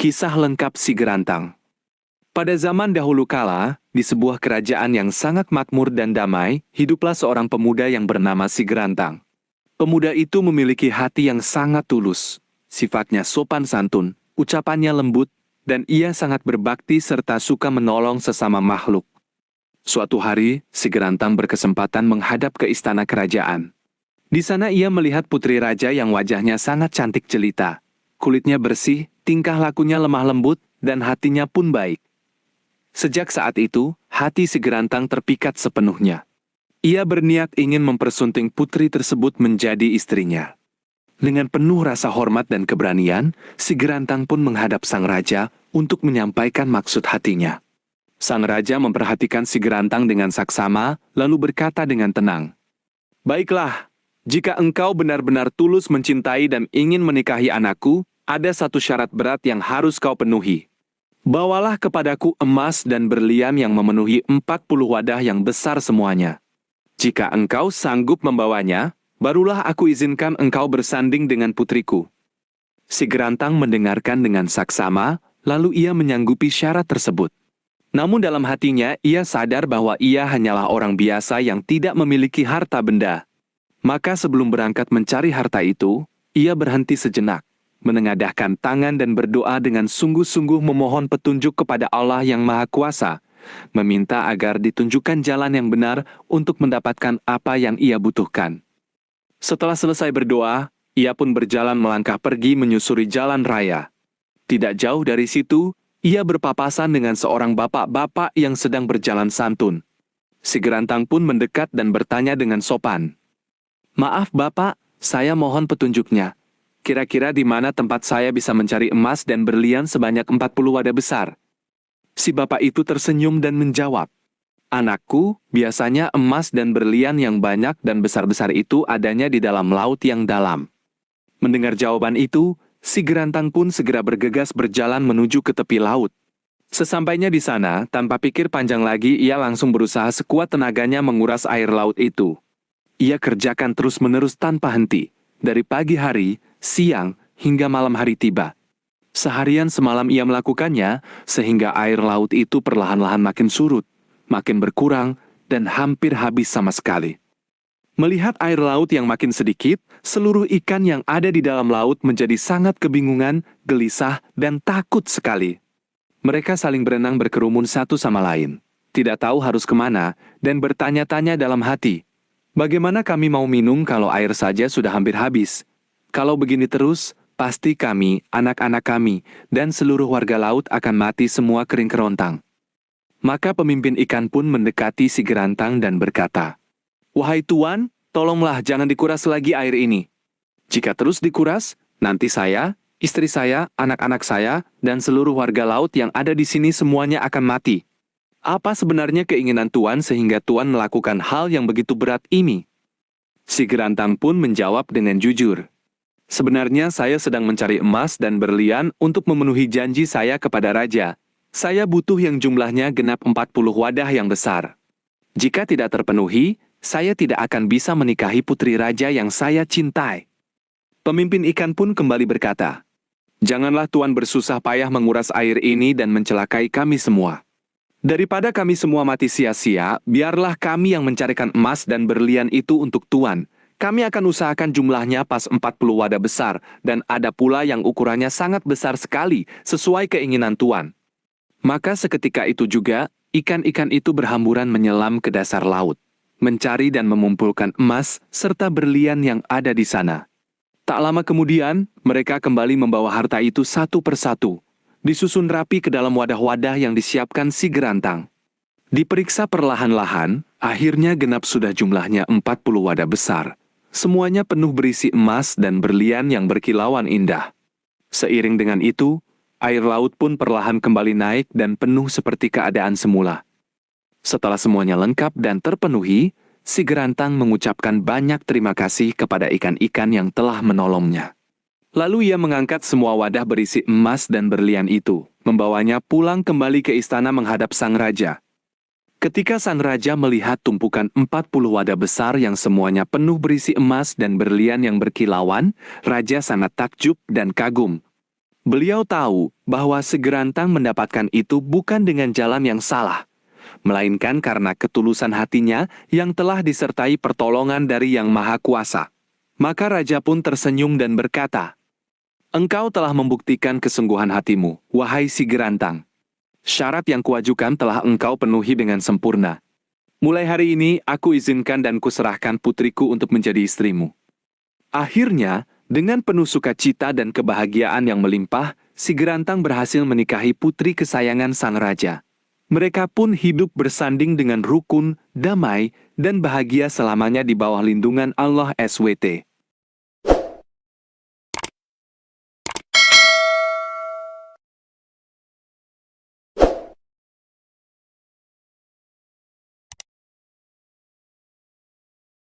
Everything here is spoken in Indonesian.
Kisah lengkap si Gerantang. Pada zaman dahulu kala, di sebuah kerajaan yang sangat makmur dan damai, hiduplah seorang pemuda yang bernama si Gerantang. Pemuda itu memiliki hati yang sangat tulus, sifatnya sopan santun, ucapannya lembut, dan ia sangat berbakti serta suka menolong sesama makhluk. Suatu hari, si Gerantang berkesempatan menghadap ke istana kerajaan. Di sana ia melihat putri raja yang wajahnya sangat cantik jelita. Kulitnya bersih, tingkah lakunya lemah lembut, dan hatinya pun baik. Sejak saat itu, hati si Gerantang terpikat sepenuhnya. Ia berniat ingin mempersunting putri tersebut menjadi istrinya. Dengan penuh rasa hormat dan keberanian, si Gerantang pun menghadap sang raja untuk menyampaikan maksud hatinya. Sang raja memperhatikan si Gerantang dengan saksama, lalu berkata dengan tenang, "Baiklah, jika engkau benar-benar tulus mencintai dan ingin menikahi anakku, ada satu syarat berat yang harus kau penuhi. Bawalah kepadaku emas dan berlian yang memenuhi 40 wadah yang besar semuanya. Jika engkau sanggup membawanya, barulah aku izinkan engkau bersanding dengan putriku." Si Gerantang mendengarkan dengan saksama, lalu ia menyanggupi syarat tersebut. Namun dalam hatinya, ia sadar bahwa ia hanyalah orang biasa yang tidak memiliki harta benda. Maka sebelum berangkat mencari harta itu, ia berhenti sejenak, menengadahkan tangan dan berdoa dengan sungguh-sungguh memohon petunjuk kepada Allah yang Maha Kuasa, meminta agar ditunjukkan jalan yang benar untuk mendapatkan apa yang ia butuhkan. Setelah selesai berdoa, ia pun berjalan melangkah pergi menyusuri jalan raya. Tidak jauh dari situ, ia berpapasan dengan seorang bapak-bapak yang sedang berjalan santun. Si Gerantang pun mendekat dan bertanya dengan sopan, "Maaf Bapak, saya mohon petunjuknya. Kira-kira di mana tempat saya bisa mencari emas dan berlian sebanyak 40 wadah besar?" Si bapak itu tersenyum dan menjawab, "Anakku, biasanya emas dan berlian yang banyak dan besar-besar itu adanya di dalam laut yang dalam." Mendengar jawaban itu, si Gerantang pun segera bergegas berjalan menuju ke tepi laut. Sesampainya di sana, tanpa pikir panjang lagi, ia langsung berusaha sekuat tenaganya menguras air laut itu. Ia kerjakan terus-menerus tanpa henti, dari pagi hari, siang, hingga malam hari tiba. Seharian semalam ia melakukannya, sehingga air laut itu perlahan-lahan makin surut, makin berkurang, dan hampir habis sama sekali. Melihat air laut yang makin sedikit, seluruh ikan yang ada di dalam laut menjadi sangat kebingungan, gelisah, dan takut sekali. Mereka saling berenang berkerumun satu sama lain, tidak tahu harus kemana, dan bertanya-tanya dalam hati, "Bagaimana kami mau minum kalau air saja sudah hampir habis? Kalau begini terus, pasti kami, anak-anak kami, dan seluruh warga laut akan mati semua kering kerontang." Maka pemimpin ikan pun mendekati si Gerantang dan berkata, "Wahai Tuan, tolonglah jangan dikuras lagi air ini. Jika terus dikuras, nanti saya, istri saya, anak-anak saya, dan seluruh warga laut yang ada di sini semuanya akan mati. Apa sebenarnya keinginan Tuan sehingga Tuan melakukan hal yang begitu berat ini?" Si Gerantang pun menjawab dengan jujur, "Sebenarnya saya sedang mencari emas dan berlian untuk memenuhi janji saya kepada raja. Saya butuh yang jumlahnya genap 40 wadah yang besar. Jika tidak terpenuhi, saya tidak akan bisa menikahi putri raja yang saya cintai." Pemimpin ikan pun kembali berkata, "Janganlah Tuan bersusah payah menguras air ini dan mencelakai kami semua. Daripada kami semua mati sia-sia, biarlah kami yang mencarikan emas dan berlian itu untuk Tuan. Kami akan usahakan jumlahnya pas 40 wadah besar, dan ada pula yang ukurannya sangat besar sekali, sesuai keinginan Tuan." Maka seketika itu juga, ikan-ikan itu berhamburan menyelam ke dasar laut, mencari dan mengumpulkan emas serta berlian yang ada di sana. Tak lama kemudian, mereka kembali membawa harta itu satu persatu, disusun rapi ke dalam wadah-wadah yang disiapkan si Gerantang. Diperiksa perlahan-lahan, akhirnya genap sudah jumlahnya 40 wadah besar. Semuanya penuh berisi emas dan berlian yang berkilauan indah. Seiring dengan itu, air laut pun perlahan kembali naik dan penuh seperti keadaan semula. Setelah semuanya lengkap dan terpenuhi, si Gerantang mengucapkan banyak terima kasih kepada ikan-ikan yang telah menolongnya. Lalu ia mengangkat semua wadah berisi emas dan berlian itu, membawanya pulang kembali ke istana menghadap sang raja. Ketika sang raja melihat tumpukan 40 wadah besar yang semuanya penuh berisi emas dan berlian yang berkilauan, raja sangat takjub dan kagum. Beliau tahu bahwa Segerantang mendapatkan itu bukan dengan jalan yang salah, melainkan karena ketulusan hatinya yang telah disertai pertolongan dari Yang Maha Kuasa. Maka raja pun tersenyum dan berkata, "Engkau telah membuktikan kesungguhan hatimu, wahai Segerantang. Syarat yang kuajukan telah engkau penuhi dengan sempurna. Mulai hari ini aku izinkan dan kuserahkan putriku untuk menjadi istrimu." Akhirnya, dengan penuh sukacita dan kebahagiaan yang melimpah, Segerantang berhasil menikahi putri kesayangan sang raja. Mereka pun hidup bersanding dengan rukun, damai, dan bahagia selamanya di bawah lindungan Allah SWT.